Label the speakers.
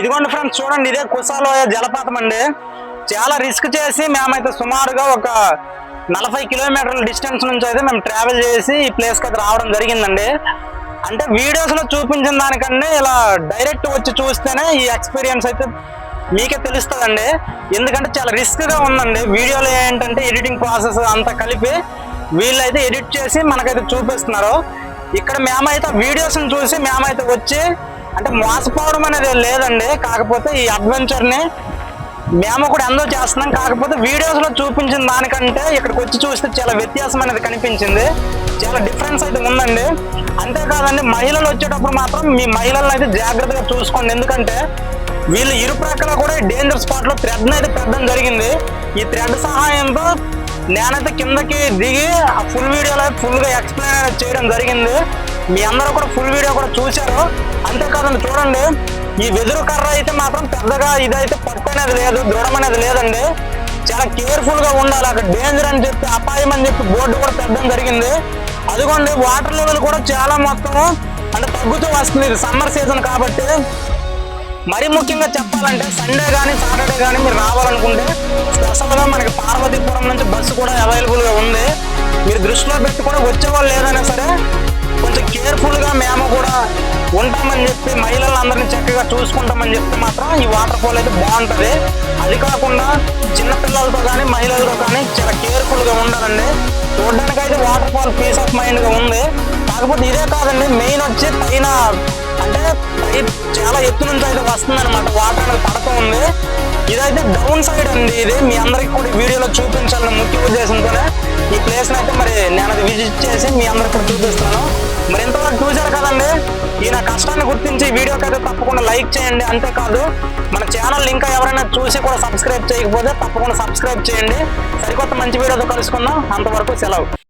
Speaker 1: ఇదిగోండి ఫ్రెండ్స్, చూడండి, ఇదే కుసాలోయ జలపాతం అండి. చాలా రిస్క్ చేసి మేమైతే సుమారుగా ఒక 40 కిలోమీటర్ల డిస్టెన్స్ నుంచి అయితే మేము ట్రావెల్ చేసి ఈ ప్లేస్కి అయితే రావడం జరిగిందండి. అంటే వీడియోస్లో చూపించిన దానికంటే ఇలా డైరెక్ట్ వచ్చి చూస్తేనే ఈ ఎక్స్పీరియన్స్ అయితే మీకే తెలుస్తుందండి. ఎందుకంటే చాలా రిస్క్గా ఉందండి. వీడియోలో ఏంటంటే ఎడిటింగ్ ప్రాసెస్ అంతా కలిపి వీళ్ళైతే ఎడిట్ చేసి మనకైతే చూపిస్తున్నారు. ఇక్కడ మేమైతే వీడియోస్ని చూసి మేమైతే వచ్చి అంటే మోసపోవడం అనేది లేదండి. కాకపోతే ఈ అడ్వెంచర్ని మేము కూడా ఎంజాయ్ చేస్తున్నాం. కాకపోతే వీడియోస్లో చూపించిన దానికంటే ఇక్కడికి వచ్చి చూస్తే చాలా వ్యత్యాసం అనేది కనిపించింది. చాలా డిఫరెన్స్ అయితే ఉందండి. అంతేకాదండి, మహిళలు వచ్చేటప్పుడు మాత్రం మీ మహిళలను అయితే జాగ్రత్తగా చూసుకోండి. ఎందుకంటే వీళ్ళు ఇరుప్రక్కల కూడా డేంజర్ స్పాట్లో థ్రెడ్ని అయితే పెట్టడం జరిగింది. ఈ థ్రెడ్ సహాయంతో నేనైతే కిందకి దిగి ఆ ఫుల్ వీడియోలో ఫుల్గా ఎక్స్ప్లెయిన్ అనేది చేయడం జరిగింది. మీ అందరూ కూడా ఫుల్ వీడియో కూడా చూశారు. అంతేకాదండి, చూడండి, ఈ వెదురు కర్ర అయితే మాత్రం పెద్దగా ఇదైతే పట్టు అనేది లేదు, దృఢం అనేది లేదండి. చాలా కేర్ఫుల్గా ఉండాలి. అక్కడ డేంజర్ అని చెప్పి, అపాయం అని చెప్పి బోర్డు కూడా పెట్టడం జరిగింది. అదిగోండి, వాటర్ లెవెల్ కూడా చాలా మొత్తం అంటే తగ్గుతూ వస్తుంది. ఇది సమ్మర్ సీజన్ కాబట్టి. మరీ ముఖ్యంగా చెప్పాలంటే సండే కానీ సాటర్డే కానీ మీరు రావాలనుకుంటే స్పెషల్గా మనకి పార్వతీపురం నుంచి బస్సు కూడా అవైలబుల్గా ఉంది. మీరు దృష్టిలో పెట్టి కూడా వచ్చేవాళ్ళు లేదైనా సరే కొంచెం కేర్ఫుల్గా మేము కూడా ఉంటామని చెప్పి మహిళలందరినీ చక్కగా చూసుకుంటామని చెప్తే మాత్రం ఈ వాటర్ ఫాల్ అయితే బాగుంటుంది. అది కాకుండా చిన్నపిల్లలతో కానీ మహిళలతో కానీ చాలా కేర్ఫుల్గా ఉండాలండి. చూడడానికి అయితే వాటర్ ఫాల్ పీస్ ఆఫ్ మైండ్గా ఉంది. కాకపోతే ఇదే కాదండి, మెయిన్ వచ్చి పైన అంటే చాలా ఎత్తు నుంచి అయితే వస్తుంది అనమాట. వాటర్ అనేది పడుతూ ఉంది. ఇదైతే డౌన్ సైడ్ అండి. ఇది మీ అందరికి కూడా వీడియోలో చూపించాలని ముఖ్య ఉద్దేశంతోనే ఈ ప్లేస్ని అయితే మరి నేను అది విజిట్ చేసి మీ అందరికి కూడా చూపిస్తాను. మరి ఇంతవరకు చూశారు కదండి. ఈ నా కష్టాన్ని గుర్తించి వీడియోకి అయితే తప్పకుండా లైక్ చేయండి. అంతేకాదు మన ఛానల్ ఇంకా ఎవరైనా చూసి కూడా సబ్స్క్రైబ్ చేయకపోతే తప్పకుండా సబ్స్క్రైబ్ చేయండి. సరికొత్త మంచి వీడియోతో కలుసుకుందాం. అంతవరకు సెలవు.